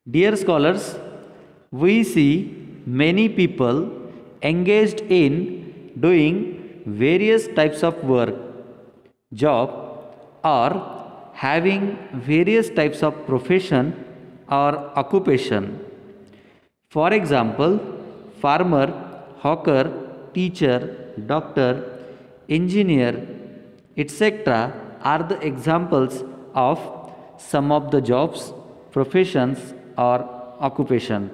Dear scholars, we see many people engaged in doing various types of work, job, or having various types of profession or occupation. For example, farmer, hawker, teacher, doctor, engineer, etc. are the examples of some of the jobs, professions, or occupation.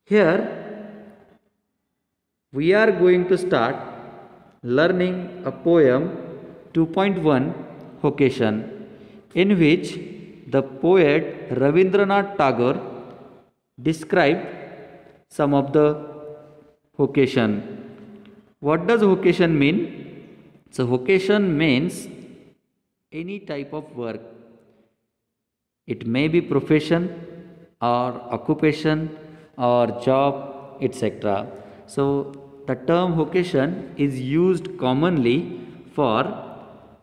Here we are going to start learning a poem 2.1 Vocation, in which the poet Rabindranath Tagore described some of the vocation. What does vocation mean? So vocation means any type of work. It may be profession or occupation or job, etc. So the term vocation is used commonly for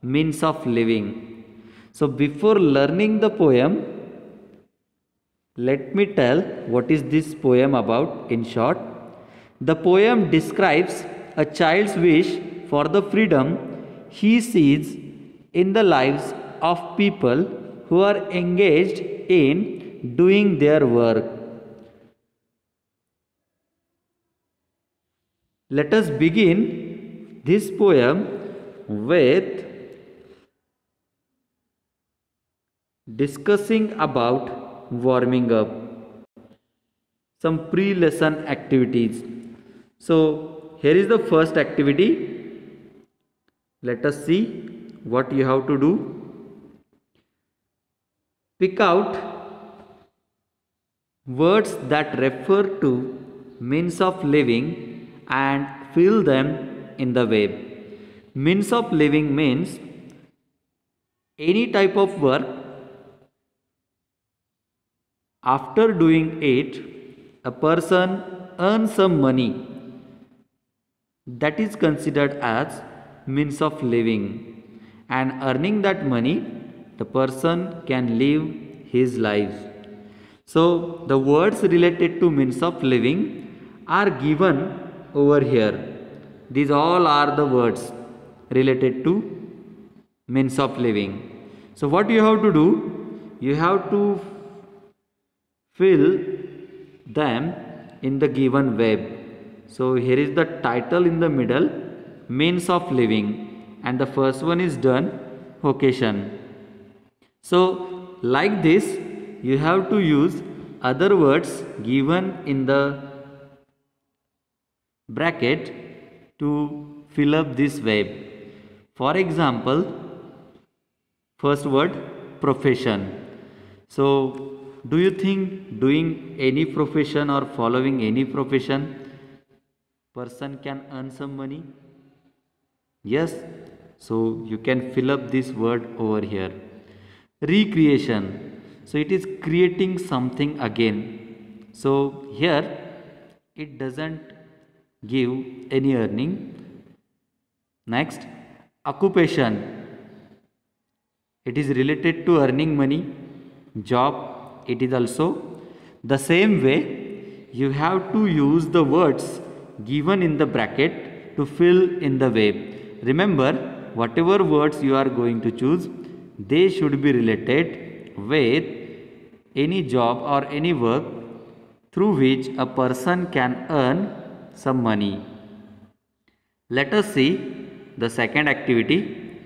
means of living. So before learning the poem, let me tell what is this poem about in short. The poem describes a child's wish for the freedom he sees in the lives of people who are engaged in doing their work. Let us begin this poem with discussing about warming up, some pre-lesson activities. So here is the first activity. Let us see what you have to do. Pick out words that refer to means of living and fill them in the web. Means of living means any type of work. After doing it, a person earns some money. That is considered as means of living. And earning that money, the person can live his life. So the words related to means of living are given over here. These all are the words related to means of living. So what you have to do? You have to fill them in the given web. So here is the title in the middle, means of living, and the first one is done, vocation. So like this, you have to use other words given in the bracket to fill up this web. For example, first word, profession. So do you think doing any profession or following any profession, person can earn some money? Yes. So you can fill up this word over here. Recreation. So it is creating something again. So here it doesn't give any earning. Next, occupation. It is related to earning money. Job, it is also the same way. You have to use the words given in the bracket to fill in the web. Remember, whatever words you are going to choose, they should be related with any job or any work through which a person can earn some money. Let us see the second activity.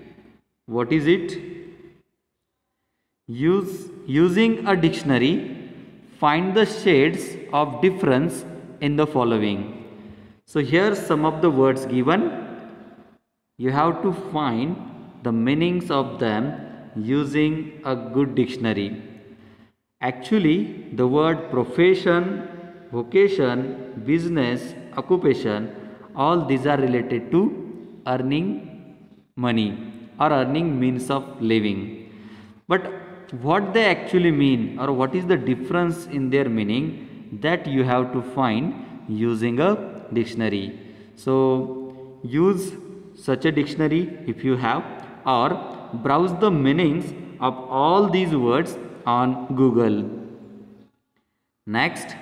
What is it? Using a dictionary, find the shades of difference in the following. So here some of the words given. You have to find the meanings of them using a good dictionary. Actually, the word profession, vocation, business, occupation, all these are related to earning money or earning means of living. But what they actually mean or what is the difference in their meaning, that you have to find using a dictionary. So use such a dictionary if you have, or browse the meanings of all these words on Google. Next,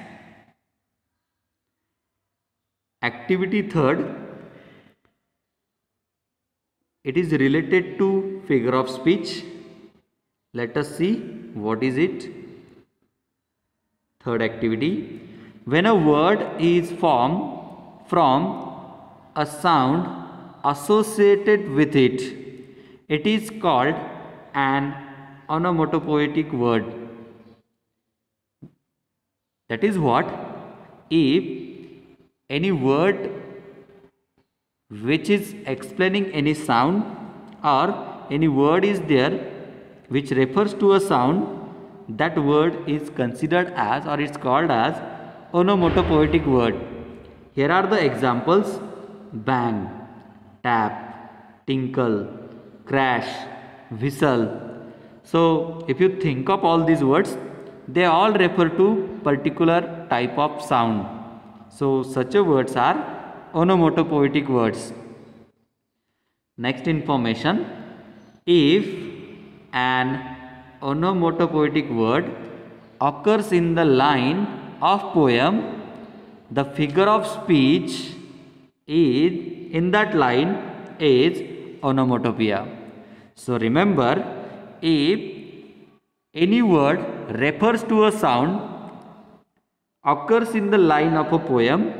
activity third, it is related to figure of speech. Let us see what is it. Third activity, when a word is formed from a sound associated with it, it is called an onomatopoetic word. That is what? If any word which is explaining any sound or any word is there which refers to a sound, that word is considered as, or it's called as, onomatopoetic word. Here are the examples: bang, tap, tinkle, crash, whistle. So if you think of all these words, they all refer to particular type of sound. So such a words are onomatopoetic words. Next information, if an onomatopoetic word occurs in the line of poem, the figure of speech is in that line is onomatopoeia. So remember, if any word refers to a sound occurs in the line of a poem,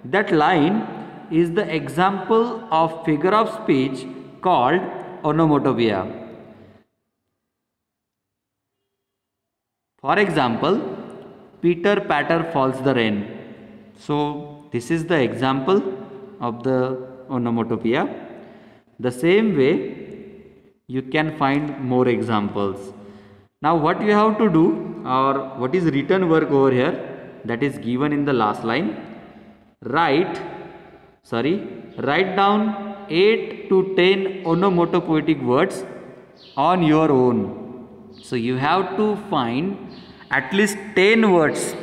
that line is the example of figure of speech called onomatopoeia. For example, Peter patter falls the rain. So this is the example of the onomatopoeia. The same way you can find more examples. Now what you have to do, or what is written work over here, that is given in the last line. Write down 8 to 10 onomatopoetic words on your own. So you have to find at least 10 words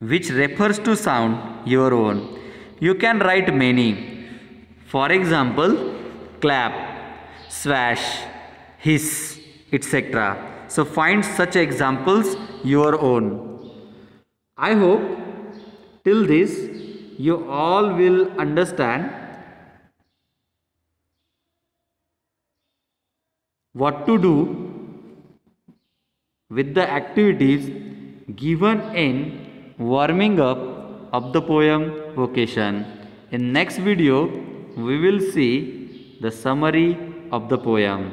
which refers to sound your own. You can write many. For example, clap, swash, hiss, etc. So find such examples your own. I hope till this you all will understand what to do with the activities given in warming up of the poem vocation. In next video we will see the summary of the poem.